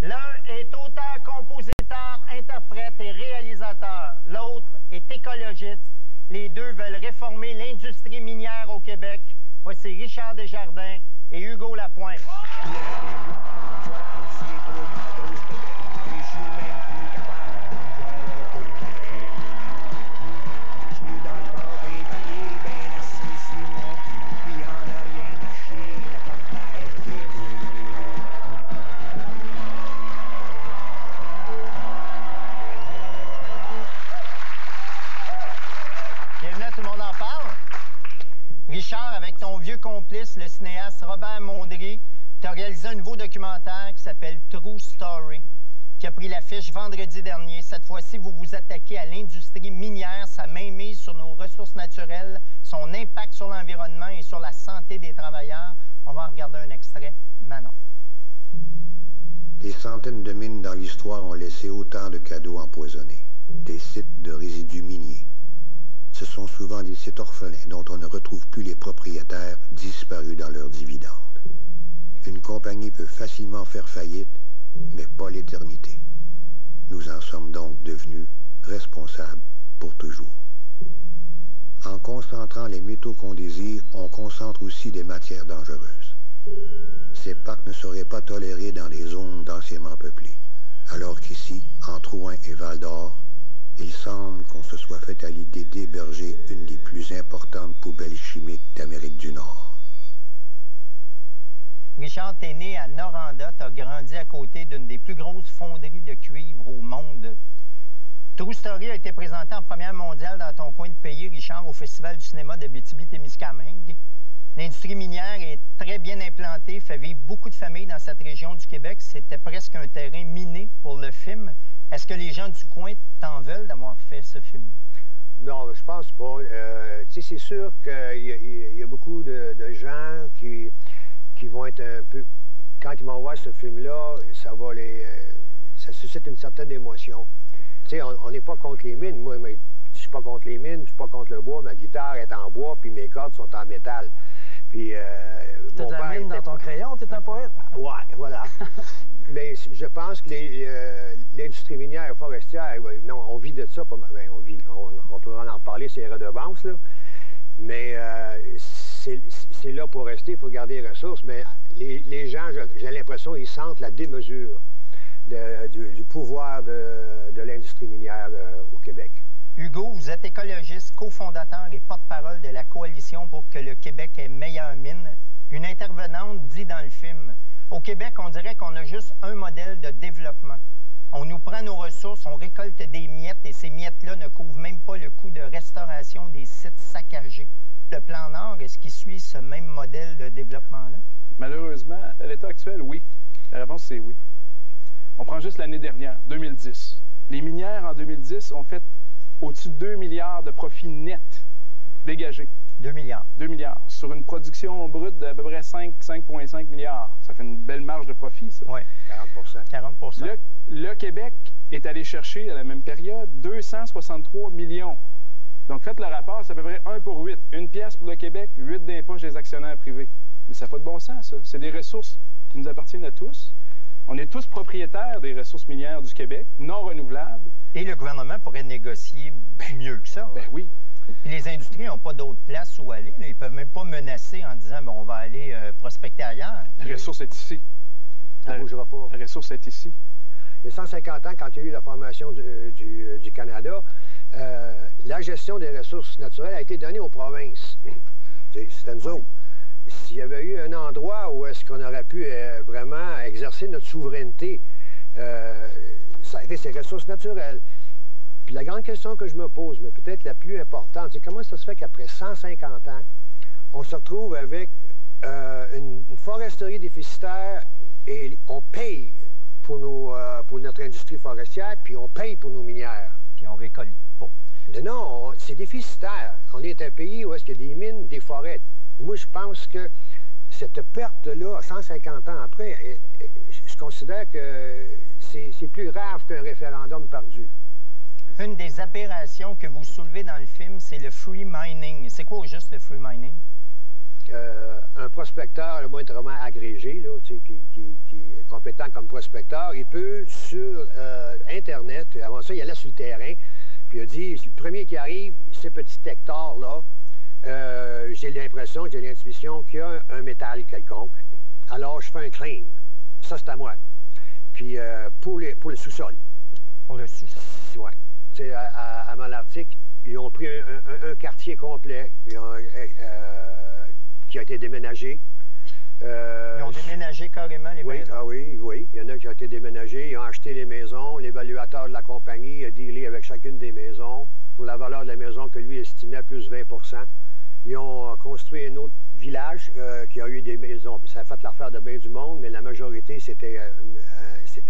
L'un est auteur, compositeur, interprète et réalisateur. L'autre est écologiste. Les deux veulent réformer l'industrie minière au Québec. Voici Richard Desjardins et Hugo Lapointe. Bienvenue à Tout le monde en parle. Richard, avec ton vieux complice, le cinéaste Robert Mondry, tu as réalisé un nouveau documentaire qui s'appelle True Story, qui a pris l'affiche vendredi dernier. Cette fois-ci, vous vous attaquez à l'industrie minière, sa mainmise sur nos ressources naturelles, son impact sur l'environnement et sur la santé des travailleurs. On va en regarder un extrait. Manon. Des centaines de mines dans l'histoire ont laissé autant de cadeaux empoisonnés. Des sites de résidus miniers. Ce sont souvent des sites orphelins dont on ne retrouve plus les propriétaires disparus dans leurs dividendes. Une compagnie peut facilement faire faillite, mais pas l'éternité. Nous en sommes donc devenus responsables pour toujours. En concentrant les métaux qu'on désire, on concentre aussi des matières dangereuses. Ces parcs ne seraient pas tolérés dans des zones densément peuplées. Alors qu'ici, entre Rouen et Val-d'Or, il semble qu'on se soit fait à l'idée d'héberger une des plus importantes poubelles chimiques d'Amérique du Nord. Richard, t'es né à Noranda, t'as grandi à côté d'une des plus grosses fonderies de cuivre au monde. True Story a été présenté en première mondiale dans ton coin de pays, Richard, au Festival du cinéma de Abitibi-Témiscamingue. L'industrie minière est très bien implantée, fait vivre beaucoup de familles dans cette région du Québec. C'était presque un terrain miné pour le film. Est-ce que les gens du coin t'en veulent d'avoir fait ce film? Non, je pense pas. Tu sais, c'est sûr qu'il y a beaucoup de gens qui vont être un peu... Quand ils vont voir ce film-là, ça suscite une certaine émotion. Tu sais, on n'est pas contre les mines. Moi, je suis pas contre les mines, je suis pas contre le bois. Ma guitare est en bois, puis mes cordes sont en métal. Puis t'as de la mine dans ton crayon, t'es un poète. Ouais, voilà. Mais je pense que l'industrie minière et forestière, non, on vit de ça. Ben, on peut en reparler, c'est les redevances, là. Mais c'est là pour rester, il faut garder les ressources. Mais les gens, j'ai l'impression, ils sentent la démesure du pouvoir de l'industrie minière au Québec. Hugo, vous êtes écologiste, cofondateur et porte-parole de la Coalition pour que le Québec ait meilleure mine. Une intervenante dit dans le film, au Québec, on dirait qu'on a juste un modèle de développement. On nous prend nos ressources, on récolte des miettes et ces miettes-là ne couvrent même pas le coût de restauration des sites saccagés. Le plan Nord, est-ce qu'il suit ce même modèle de développement-là? Malheureusement, à l'état actuel, oui. La réponse, c'est oui. On prend juste l'année dernière, 2010. Les minières, en 2010, ont fait au-dessus de 2 milliards de profits nets dégagés. 2 milliards. 2 milliards. Sur une production brute d'à peu près 5,5 milliards. Ça fait une belle marge de profit, ça. Oui. 40 %. Le Québec est allé chercher, à la même période, 263 millions. Donc, faites le rapport, c'est à peu près 1 pour 8. 1 pièce pour le Québec, 8 d'impôts des actionnaires privés. Mais ça n'a pas de bon sens, ça. C'est des ressources qui nous appartiennent à tous. On est tous propriétaires des ressources minières du Québec, non renouvelables. Et le gouvernement pourrait négocier bien mieux que ça. Ben oui. Puis les industries n'ont pas d'autre place où aller. Là. Ils ne peuvent même pas menacer en disant on va aller prospecter ailleurs. La ressource est ici. Ça ne bougera pas. La ressource est ici. Il y a 150 ans, quand il y a eu la formation du Canada, la gestion des ressources naturelles a été donnée aux provinces. C'était nous autres. S'il y avait eu un endroit où est-ce qu'on aurait pu vraiment exercer notre souveraineté, ça a été ces ressources naturelles. Puis la grande question que je me pose, mais peut-être la plus importante, c'est comment ça se fait qu'après 150 ans, on se retrouve avec une foresterie déficitaire et on paye pour notre industrie forestière, puis on paye pour nos minières. Puis on récolte pas. Non, c'est déficitaire. On est un pays où est-ce qu'il y a des mines, des forêts. Moi, je pense que cette perte-là, 150 ans après, je considère que c'est plus grave qu'un référendum perdu. Une des aberrations que vous soulevez dans le film, c'est le free mining. C'est quoi au juste le free mining? un prospecteur le moindrement agrégé, là, qui est compétent comme prospecteur, il peut, sur Internet, avant ça, il allait sur le terrain, puis il a dit, le premier qui arrive, ces petits hectares-là, j'ai l'impression, j'ai l'intuition qu'il y a un métal quelconque. Alors, je fais un claim. Ça, c'est à moi. Puis, pour le sous-sol. Pour le sous-sol. Oui. Tu sais, à Malartic, ils ont pris un quartier complet qui a été déménagé. Ils ont déménagé carrément les maisons. Ah oui, oui. Il y en a qui ont été déménagés. Ils ont acheté les maisons. L'évaluateur de la compagnie a dealé avec chacune des maisons pour la valeur de la maison que lui estimait à plus 20 %. Ils ont construit un autre village qui a eu des maisons. Ça a fait l'affaire de bien du monde, mais la majorité, c'était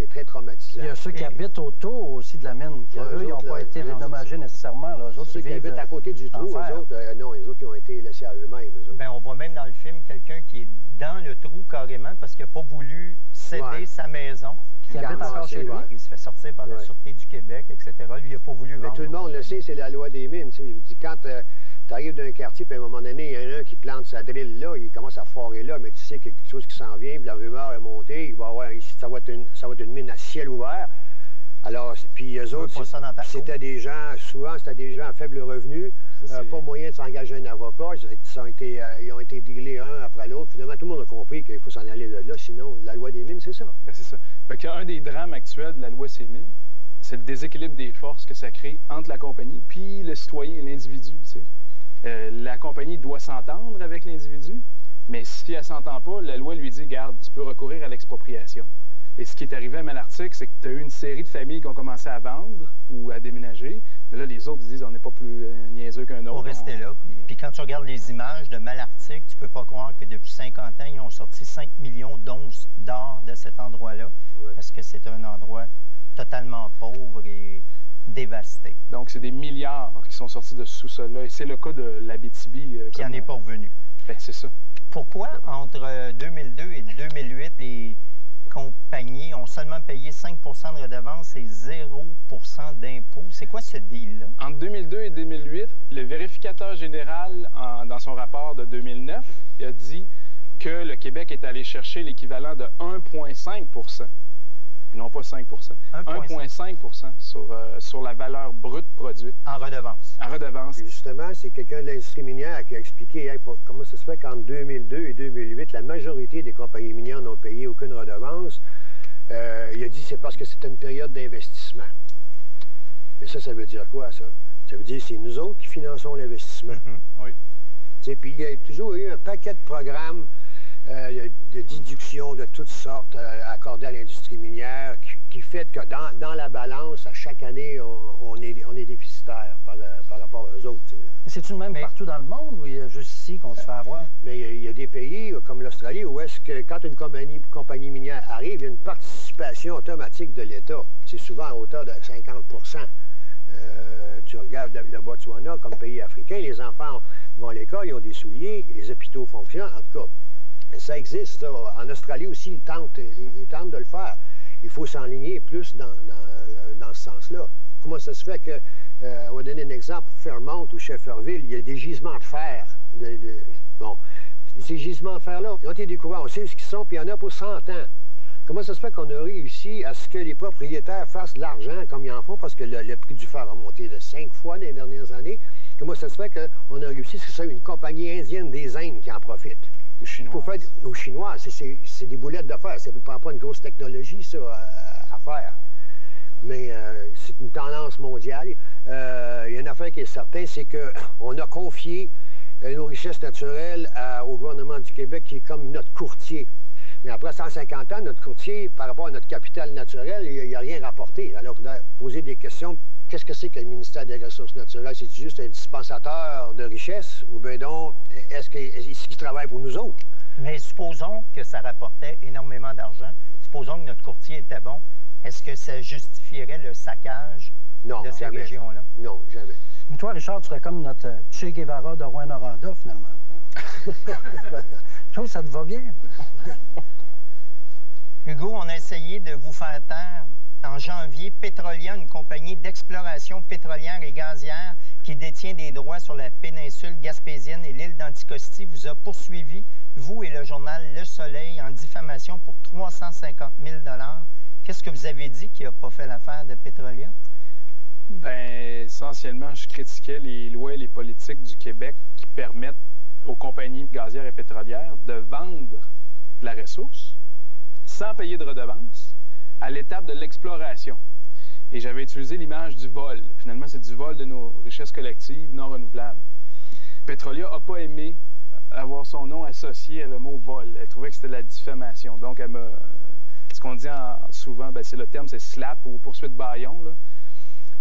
très traumatisant. Il y a ceux qui habitent autour aussi de la mine, qui, eux, ils n'ont pas été dédommagés nécessairement. Là. Ceux qui habitent à côté du trou, eux autres, non, les autres, ils ont été laissés à eux-mêmes. Bien, on voit même dans le film quelqu'un qui est dans le trou carrément parce qu'il n'a pas voulu céder sa maison. Qui habite encore chez lui. Il se fait sortir par la Sûreté du Québec, etc. Lui, il n'a pas voulu vendre. Mais tout le monde le sait, c'est la loi des mines. Je vous dis, quand tu arrives d'un quartier, puis à un moment donné, il y en a un qui plante sa drill là, il commence à foirer là, mais tu sais qu'il y a quelque chose qui s'en vient, puis la rumeur est montée, il va avoir, ça va être une mine à ciel ouvert. Alors, puis eux autres, c'était des gens, souvent, c'était des gens à faible revenu, pas moyen de s'engager un avocat, ils ont été dealés un après l'autre. Finalement, tout le monde a compris qu'il faut s'en aller de là, sinon, la loi des mines, c'est ça. Ben, c'est ça. Fait qu'il y a un des drames actuels de la loi des mines, c'est le déséquilibre des forces que ça crée entre la compagnie puis le citoyen et l'individu, tu sais. La compagnie doit s'entendre avec l'individu, mais si elle ne s'entend pas, la loi lui dit, garde, tu peux recourir à l'expropriation. Et ce qui est arrivé à Malartic, c'est que tu as eu une série de familles qui ont commencé à vendre ou à déménager. Mais là, les autres ils disent, on n'est pas plus niaiseux qu'un autre. On restait là. Puis quand tu regardes les images de Malartic, tu peux pas croire que depuis 50 ans, ils ont sorti 5 millions d'onces d'or de cet endroit-là. Ouais. Parce que c'est un endroit totalement pauvre et dévasté. Donc, c'est des milliards qui sont sortis de ce sous-sol-là. Et c'est le cas de l'Abitibi. Qui n'en est pas revenu. Ben, c'est ça. Pourquoi, entre 2002 et 2008, les compagnies ont seulement payé 5 % de redevances et 0 % d'impôts? C'est quoi ce deal-là? Entre 2002 et 2008, le vérificateur général, dans son rapport de 2009, il a dit que le Québec est allé chercher l'équivalent de 1,5 %. Non pas 5 %. 1,5 % sur la valeur brute produite. En redevance. En redevance. Justement, c'est quelqu'un de l'industrie minière qui a expliqué comment ça se fait qu'entre 2002 et 2008, la majorité des compagnies minières n'ont payé aucune redevance. Il a dit que c'est parce que c'était une période d'investissement. Mais ça veut dire quoi, ça? Ça veut dire que c'est nous autres qui finançons l'investissement. Oui. Puis il y a toujours eu un paquet de programmes de déduction de toutes sortes accordées à l'industrie minière qui fait que dans la balance, à chaque année, on est déficitaire par rapport aux autres. C'est-tu le même partout dans le monde ou il y a juste ici qu'on se fait avoir? Mais il y a des pays comme l'Australie où est-ce que quand une compagnie minière arrive, il y a une participation automatique de l'État. C'est souvent à hauteur de 50 %. Tu regardes le Botswana comme pays africain, les enfants vont à l'école, ils ont des souliers, les hôpitaux fonctionnent, en tout cas. Ça existe, ça. En Australie aussi, ils tentent de le faire. Il faut s'enligner plus dans ce sens-là. Comment ça se fait que, on va donner un exemple, Fairmont ou Shefferville, il y a des gisements de fer. Bon, ces gisements de fer-là, ils ont été découverts, on sait ce qu'ils sont, puis il y en a pour 100 ans. Comment ça se fait qu'on a réussi à ce que les propriétaires fassent de l'argent comme ils en font, parce que le prix du fer a monté de 5 fois dans les dernières années. Comment ça se fait qu'on a réussi, c'est ça, une compagnie indienne des Indes qui en profite? Aux Chinois, c'est des boulettes de fer. Ça ne prend pas une grosse technologie, ça, à faire. Mais c'est une tendance mondiale. Il y a une affaire qui est certaine, c'est qu'on a confié nos richesses naturelles au gouvernement du Québec, qui est comme notre courtier. Mais après 150 ans, notre courtier, par rapport à notre capital naturel, il n'a rien rapporté. Alors, on a posé des questions. Qu'est-ce que c'est que le ministère des Ressources naturelles? C'est juste un dispensateur de richesses? Ou bien donc, est-ce qu'il travaille pour nous autres? Mais supposons que ça rapportait énormément d'argent. Supposons que notre courtier était bon. Est-ce que ça justifierait le saccage de ces régions-là? Non, jamais. Mais toi, Richard, tu serais comme notre Che Guevara de Rouyn-Noranda, finalement. Je trouve que ça te va bien. Hugo, on a essayé de vous faire taire. En janvier, Petrolia, une compagnie d'exploration pétrolière et gazière, qui détient des droits sur la péninsule gaspésienne et l'île d'Anticosti, vous a poursuivi, vous et le journal Le Soleil, en diffamation pour 350 000 $. Qu'est-ce que vous avez dit qui n'a pas fait l'affaire de Petrolia? Bien, essentiellement, je critiquais les lois et les politiques du Québec qui permettent aux compagnies gazières et pétrolières de vendre de la ressource sans payer de redevance à l'étape de l'exploration. Et j'avais utilisé l'image du vol. Finalement, c'est du vol de nos richesses collectives non renouvelables. Petrolia n'a pas aimé avoir son nom associé à le mot vol. Elle trouvait que c'était de la diffamation. Donc, elle m'a... Ce qu'on dit souvent, c'est le terme, c'est slap ou poursuite bâillon, là.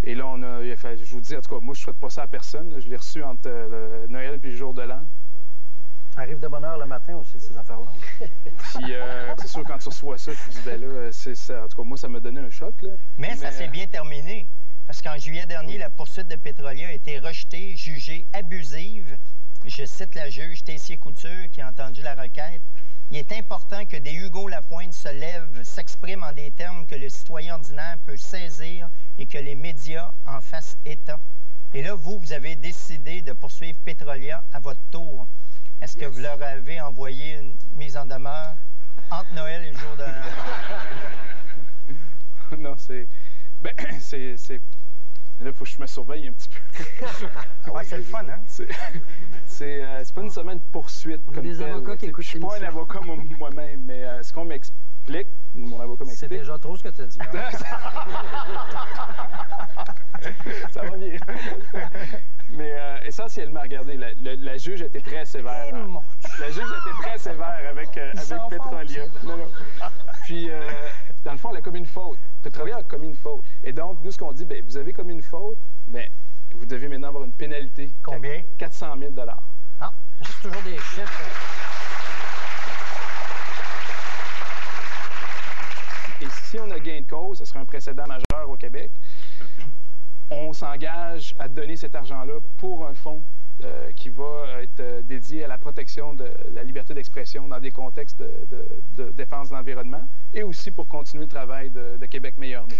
Et là, je vous dis, en tout cas, moi, je ne souhaite pas ça à personne. Là. Je l'ai reçu entre Noël et le jour de l'an. Ça arrive de bonne heure le matin aussi, ces affaires-là. Puis, c'est sûr, quand tu reçois ça, tu te dis, ben là, c'est ça. En tout cas, moi, ça m'a donné un choc, là. Mais ça s'est bien terminé. Parce qu'en juillet dernier, la poursuite de Petrolia a été rejetée, jugée abusive. Je cite la juge Tessier-Couture qui a entendu la requête. Il est important que des Hugo Lapointe se lèvent, s'expriment en des termes que le citoyen ordinaire peut saisir et que les médias en fassent état. Et là, vous avez décidé de poursuivre Petrolia à votre tour. Est-ce que vous leur avez envoyé une mise en demeure entre Noël et le jour de l'an? Non, c'est... Ben, c'est... Là, il faut que je me surveille un petit peu. Ouais, c'est le fun, hein? C'est pas nécessairement une poursuite comme des telle. Avocats qui écoutent. Je suis pas un avocat moi-même, mais ce qu'on m'explique, mon avocat m'explique... C'est déjà trop ce que tu as dit. Ça va bien. Mais essentiellement, regardez, la juge a été très sévère. La juge a été très sévère avec Petrolia. Non. Puis, dans le fond, elle a commis une faute. Petrolia a commis une faute. Et donc, nous, ce qu'on dit, bien, vous avez commis une faute, bien, vous devez maintenant avoir une pénalité. Combien? 400 000 $. Ah, juste toujours des chiffres. Et si on a gain de cause, ce sera un précédent majeur au Québec, on s'engage à donner cet argent-là pour un fonds qui va être dédié à la protection de la liberté d'expression dans des contextes de défense de l'environnement et aussi pour continuer le travail de Québec meilleur mieux.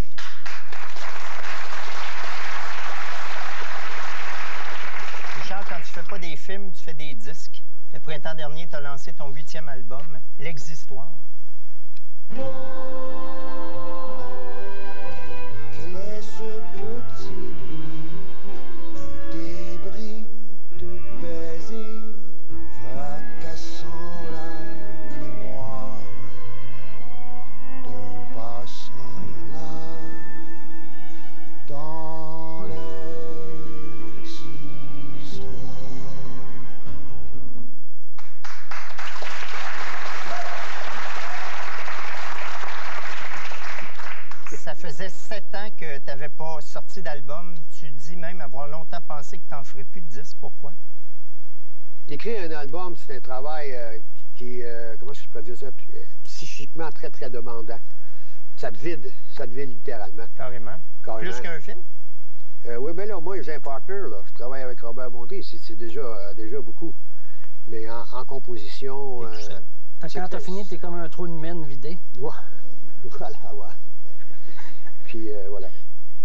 Richard, quand tu fais pas des films, tu fais des disques. Le printemps dernier, tu as lancé ton 8e album, L'Existoire. Quel est ce petit bruit du débris de baisers fracassant la mémoire d'un passant là dans l'existoire? Ça faisait 7 ans que tu n'avais pas sorti d'album. Tu dis même avoir longtemps pensé que tu n'en ferais plus de 10. Pourquoi? Écrire un album, c'est un travail comment je peux dire ça, psychiquement très, très demandant. Ça te vide littéralement. Carrément. Plus qu'un film? Oui, mais là, moi, j'ai un partner, là. Je travaille avec Robert Monté, c'est déjà beaucoup. Mais en composition... T'es tout seul. Quand t'as fini, t'es comme un trou de mine vidé. Ouais. Voilà, ouais. Puis, voilà.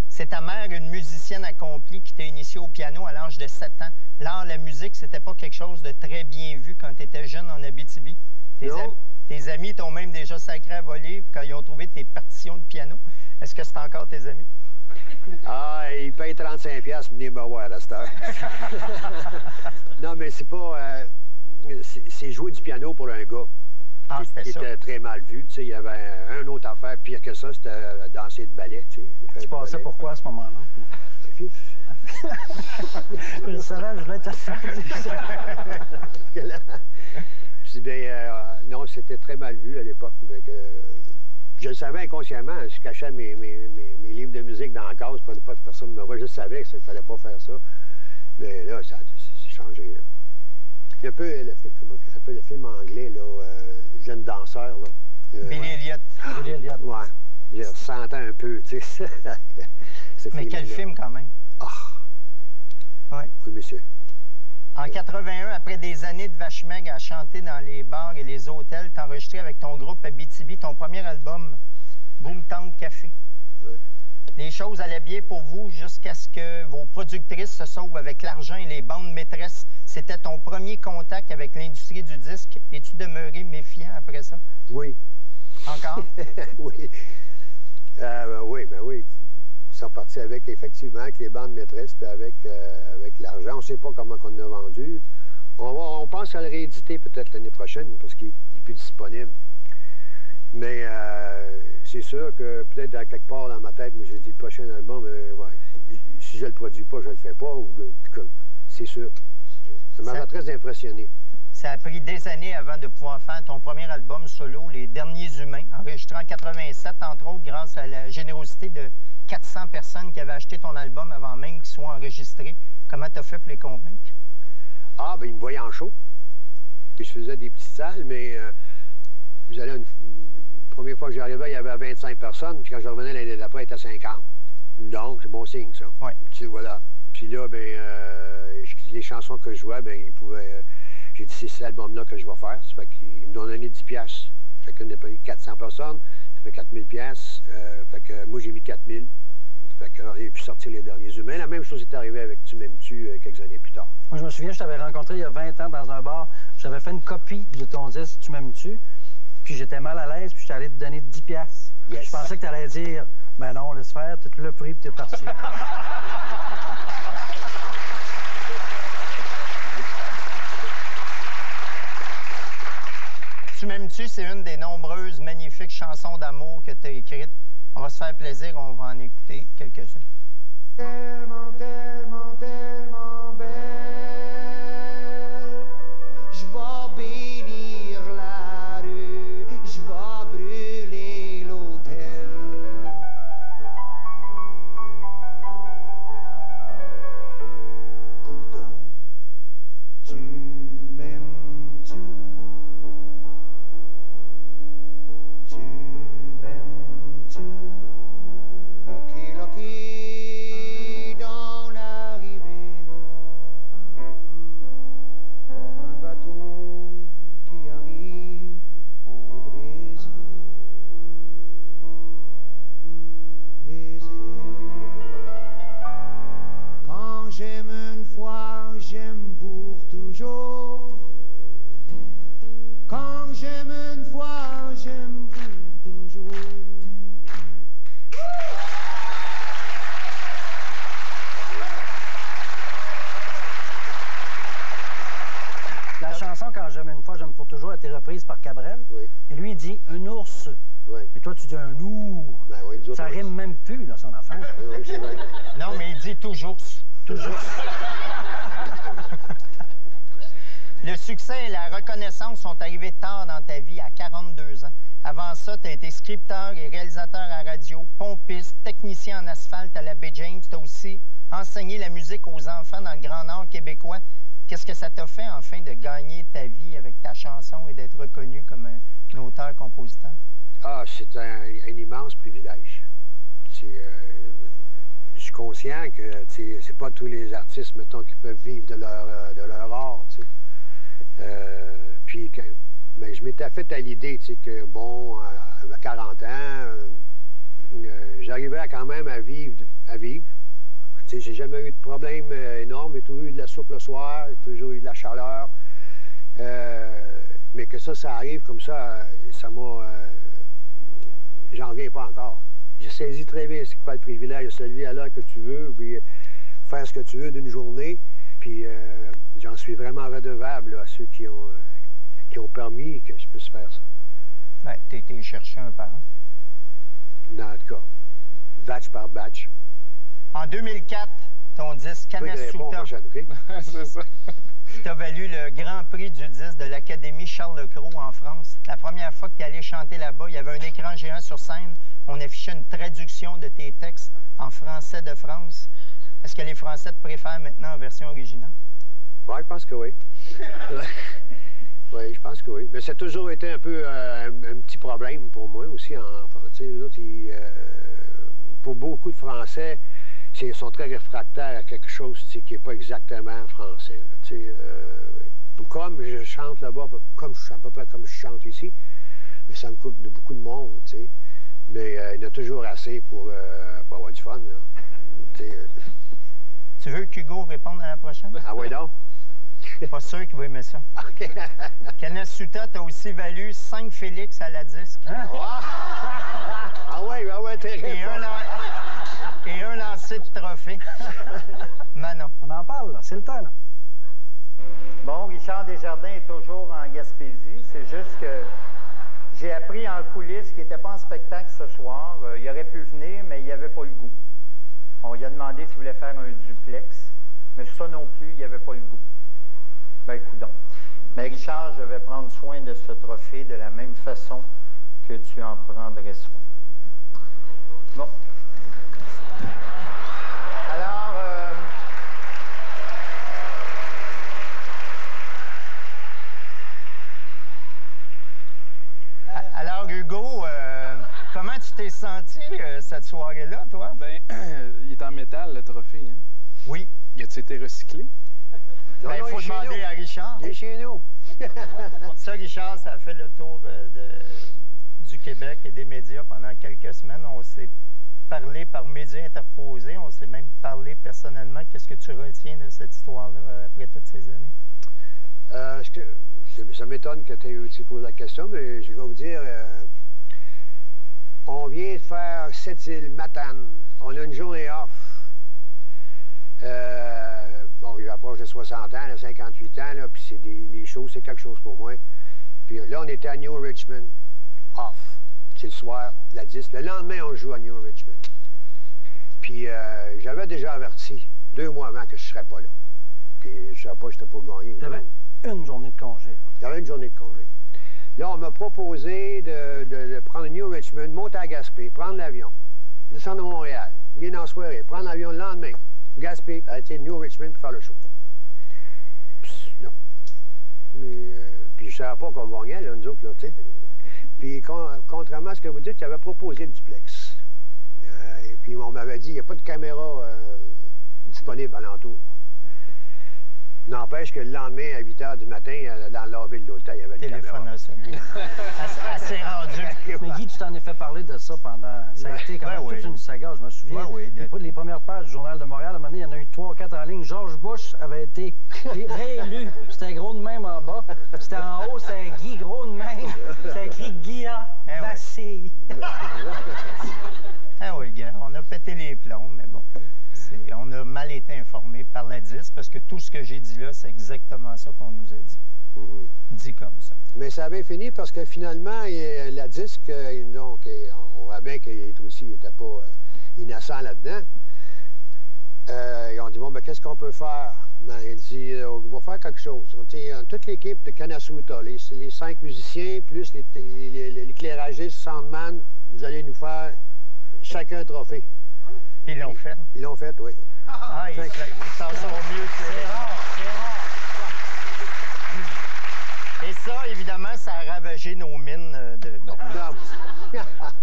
C'est ta mère, une musicienne accomplie, qui t'a initié au piano à l'âge de 7 ans. L'art, la musique, c'était pas quelque chose de très bien vu quand tu étais jeune en Abitibi. Tes amis t'ont même déjà sacré à voler quand ils ont trouvé tes partitions de piano. Est-ce que c'est encore tes amis? Ah, ils payent 35$ pour venir me voir à cette heure. Non, mais c'est pas... c'est jouer du piano pour un gars. Ah, qui était très mal vu. Tu sais, il y avait un autre affaire pire que ça, c'était danser de ballet. Tu sais, tu passais pourquoi à ce moment-là? Je savais, je voulais te faire dire ça. Je dis, bien, non, c'était très mal vu à l'époque. Je le savais inconsciemment. Je cachais mes livres de musique dans la case pour ne pas que personne me voie. Je savais qu'il ne fallait pas faire ça. Mais là, ça s'est changé. Là. Il y a un peu comment ça s'appelle le film anglais, là, jeune danseur, là. Billy Elliot. Billy Elliot. Ouais. Je ressentais un peu, tu sais. Mais quel film, quand même. Ah. Ouais. Oui, monsieur. En 81, après des années de vache maigre à chanter dans les bars et les hôtels, t'as enregistré avec ton groupe Abitibi ton premier album, Boomtown Café. Ouais. Les choses allaient bien pour vous jusqu'à ce que vos productrices se sauvent avec l'argent et les bandes maîtresses. C'était ton premier contact avec l'industrie du disque. Es-tu demeuré méfiant après ça? Oui. Encore? Oui. Oui. Ils sont partis avec, effectivement, avec les bandes maîtresses puis avec l'argent. On ne sait pas comment on a vendu. On pense à le rééditer peut-être l'année prochaine parce qu'il n'est plus disponible. Mais c'est sûr que peut-être dans quelque part dans ma tête, mais j'ai dit le prochain album, si je ne le produis pas, je ne le fais pas. C'est sûr. Ça m'avait très impressionné. Ça a pris des années avant de pouvoir faire ton premier album solo, Les Derniers Humains, enregistré en 87, entre autres grâce à la générosité de 400 personnes qui avaient acheté ton album avant même qu'il soit enregistré. Comment tu as fait pour les convaincre? Ah, bien, ils me voyaient en show. Puis je faisais des petites salles, mais la première fois que j'arrivais, il y avait 25 personnes, puis quand je revenais l'année d'après, il était 50. Donc, c'est bon signe, ça. Oui. Tu sais, voilà. Puis là, les chansons que je jouais, ils pouvaient... j'ai dit, c'est cet album-là que je vais faire. Ça fait qu'ils m'ont donné 10 piastres. Chacun n'a payé 400 personnes. Ça fait 4000 piastres. Fait que moi, j'ai mis 4000. Fait que j'ai pu sortir Les Derniers Humains. La même chose est arrivée avec Tu m'aimes-tu quelques années plus tard. Moi, je me souviens, je t'avais rencontré il y a 20 ans dans un bar. J'avais fait une copie de ton disque Tu m'aimes-tu. Puis j'étais mal à l'aise, puis j'étais allé te donner 10 piastres. Yes. Je pensais que tu allais dire, ben non, laisse faire, tu l'as pris, puis t'es parti. Tu m'aimes-tu, c'est une des nombreuses magnifiques chansons d'amour que tu as écrites. On va se faire plaisir, on va en écouter quelques-unes. Tellement, tellement, tellement belle, je vais bénir la rue, je vais brûler l'hôtel. Coudon, tu m'aimes-tu? Tu m'aimes-tu? Lucky, dans la rivière, comme un bateau qui arrive au Brésil. Quand j'aime une fois, j'aime pour toujours. Quand j'aime une fois, j'aime pour toujours. La chanson « Quand j'aime une fois, j'aime pour toujours » a été reprise par Cabrel. Oui. Et lui, il dit « un ours Oui. ». Mais toi, tu dis « un ours Ben oui, nous ». autres, Ça on- rime même plus, là, son affaire. Oui, c'est vrai. Non, mais il dit toujours. Toujours. Le succès et la reconnaissance sont arrivés tard dans ta vie, à 42 ans. Avant ça, tu as été scripteur et réalisateur à radio, pompiste, technicien en asphalte à la Baie James. Tu as aussi enseigné la musique aux enfants dans le Grand Nord québécois. Qu'est-ce que ça t'a fait, enfin, de gagner ta vie avec ta chanson et d'être reconnu comme un auteur-compositeur? Ah, c'est un immense privilège. Je suis conscient que c'est pas tous les artistes, mettons, qui peuvent vivre de leur art. Puis, je m'étais fait à l'idée que, bon, à 40 ans, j'arrivais quand même à vivre. J'ai jamais eu de problème énorme. J'ai toujours eu de la soupe le soir, j'ai toujours eu de la chaleur. Mais que ça arrive comme ça, ça m'a... j'en reviens pas encore. J'ai saisi très bien c'est quoi le privilège de se lever à l'heure que tu veux, puis faire ce que tu veux d'une journée. Puis j'en suis vraiment redevable là, à ceux qui ont permis que je puisse faire ça. Ben, tu as été chercher un par un. Dans le cas, batch par batch. En 2004, ton disque Oui, je réponds, Kanasuta prochaine, OK? C'est ça. t'a valu le Grand Prix du disque de l'Académie Charles-Cros en France. La première fois que tu es allé chanter là-bas, il y avait un écran géant sur scène. On affichait une traduction de tes textes en français de France. Est-ce que les Français te préfèrent maintenant en version originale? Oui, je pense que oui. Oui, je pense que oui. Mais ça a toujours été un peu un petit problème pour moi aussi. Les autres, pour beaucoup de Français, ils sont très réfractaires à quelque chose qui n'est pas exactement français. Comme je chante là-bas, à peu près comme je chante ici, mais ça me coupe de beaucoup de monde. Mais il y en a toujours assez pour avoir du fun. fun, là. Tu veux qu'Hugo réponde à la prochaine? Ah oui, donc? Pas sûr qu'il va aimer ça. OK. Kenneth Souta t'a aussi valu 5 Félix à la disque. Hein? Ah ouais, très Et un lancer de trophée. Manon. On en parle, là. C'est le temps, là. Bon, Richard Desjardins est toujours en Gaspésie. C'est juste que j'ai appris en coulisses qu'il n'était pas en spectacle ce soir. Il aurait pu venir, mais il n'avait pas le goût. On lui a demandé s'il voulait faire un duplex, mais ça non plus, il n'avait pas le goût. Ben, coudonc. Mais Richard, je vais prendre soin de ce trophée de la même façon que tu en prendrais soin. Bon. Alors, Hugo, comment tu t'es senti cette soirée-là, toi? Ben, il est en métal, le trophée, hein? Oui. Il a-t-il été recyclé? Non, Il faut il est chez demander nous. à Richard. Il est chez nous. Ça, Richard, ça a fait le tour du Québec et des médias pendant quelques semaines. On s'est parlé par médias interposés. On s'est même parlé personnellement. Qu'est-ce que tu retiens de cette histoire-là après toutes ces années? Ça m'étonne que tu poses la question, mais je vais vous dire, on vient de faire Sept-Îles, Matane. On a une journée off. Bon, j'approche de 60 ans, là, 58 ans, là, puis c'est des shows, c'est quelque chose pour moi. Puis là, on était à New Richmond, off. C'est le soir, la 10. Le lendemain, on joue à New Richmond. Puis j'avais déjà averti 2 mois avant que je ne serais pas là. Puis je ne savais pas que je n'étais pas gagné. T'avais une journée de congé, là. J'avais une journée de congé. Là, on m'a proposé de prendre New Richmond, monter à Gaspé, prendre l'avion, descendre à Montréal, venir dans la soirée, prendre l'avion le lendemain, Gaspé, arrêter New Richmond, puis faire le show. Psst, non. Mais, puis je ne savais pas qu'on gagnait, là, nous autres, là, tu sais. Puis, contrairement à ce que vous dites, j'avais proposé le duplex. Et puis, on m'avait dit, il n'y a pas de caméra disponible alentour. N'empêche que le lendemain, à 8 h du matin, dans le lobby de l'hôtel, il y avait le Téléphone a sonné. Assez rendu. Mais Guy, tu t'en es fait parler de ça pendant... Ça a été quand même toute une saga, je me souviens. Les premières pages du Journal de Montréal, à un moment donné, il y en a eu 3 ou 4 en ligne. George Bush avait été réélu. C'était gros de même en bas. C'était en haut, c'était Guy, gros de même. C'était écrit Guilla vacille. Ah oui, gars, on a pété les plombs, mais bon. On a mal été informés par la DIS parce que tout ce que j'ai dit là, c'est exactement ça qu'on nous a dit. Dit comme ça. Mais ça avait fini parce que finalement, la disque, donc, on voit bien qu'il n'était pas innocent là-dedans. Ils ont dit, bon, mais qu'est-ce qu'on peut faire? Ben, il dit, on va faire quelque chose. Toute l'équipe de Canasuta, les 5 musiciens, plus l'éclairagiste, Soundman, vous allez nous faire chacun un trophée. Ils l'ont fait? Ils l'ont fait, oui. Ah, ils s'en sont mieux que... C'est rare. Et ça, évidemment, ça a ravagé nos mines de... Bon.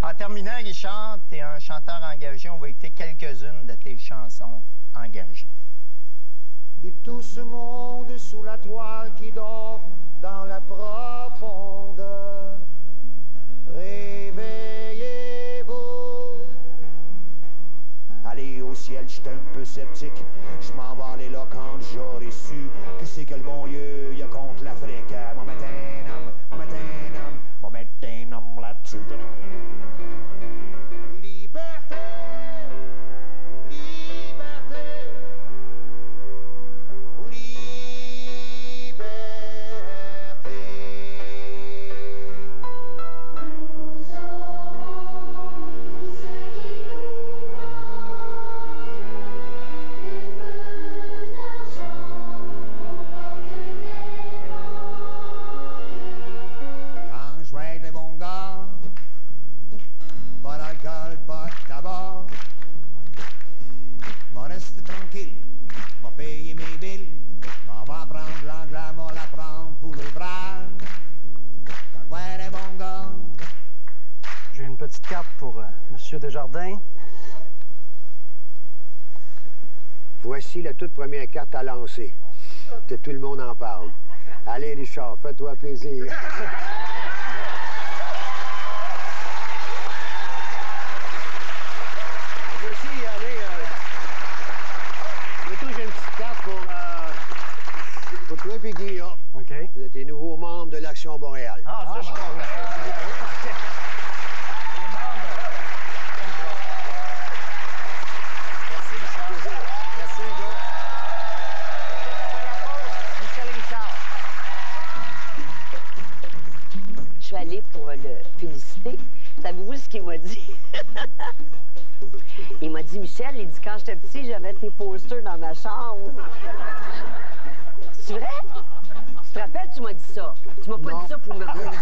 En terminant, Richard, tu es un chanteur engagé. On va écouter quelques-unes de tes chansons engagées. Et tout ce monde sous la toile qui dort dans la profondeur, réveillez-vous. Allez au ciel, j'étais un peu sceptique. Je m'en vais aller là quand j'aurais su que c'est que le bon Dieu y a contre l'Afrique. Mon mettre un homme là-dessus. Liberté, liberté, pas d'abord. M'en reste tranquille, m'en payer mes billes, m'en va prendre l'anglais, m'en la prendre pour l'ouvrage. Quand ouais est bon gars. J'ai une petite carte pour M. Desjardins. Voici la toute première carte à lancer. Que tout le monde en parle. Allez, Richard, fais-toi plaisir. Voici suis allée pour le féliciter. Savez-vous ce qu'il m'a dit? Il m'a dit, Michel, il dit, quand j'étais petit, j'avais tes posters dans ma chambre. C'est vrai? Tu te rappelles, tu m'as dit ça? Tu m'as pas dit ça pour me dire.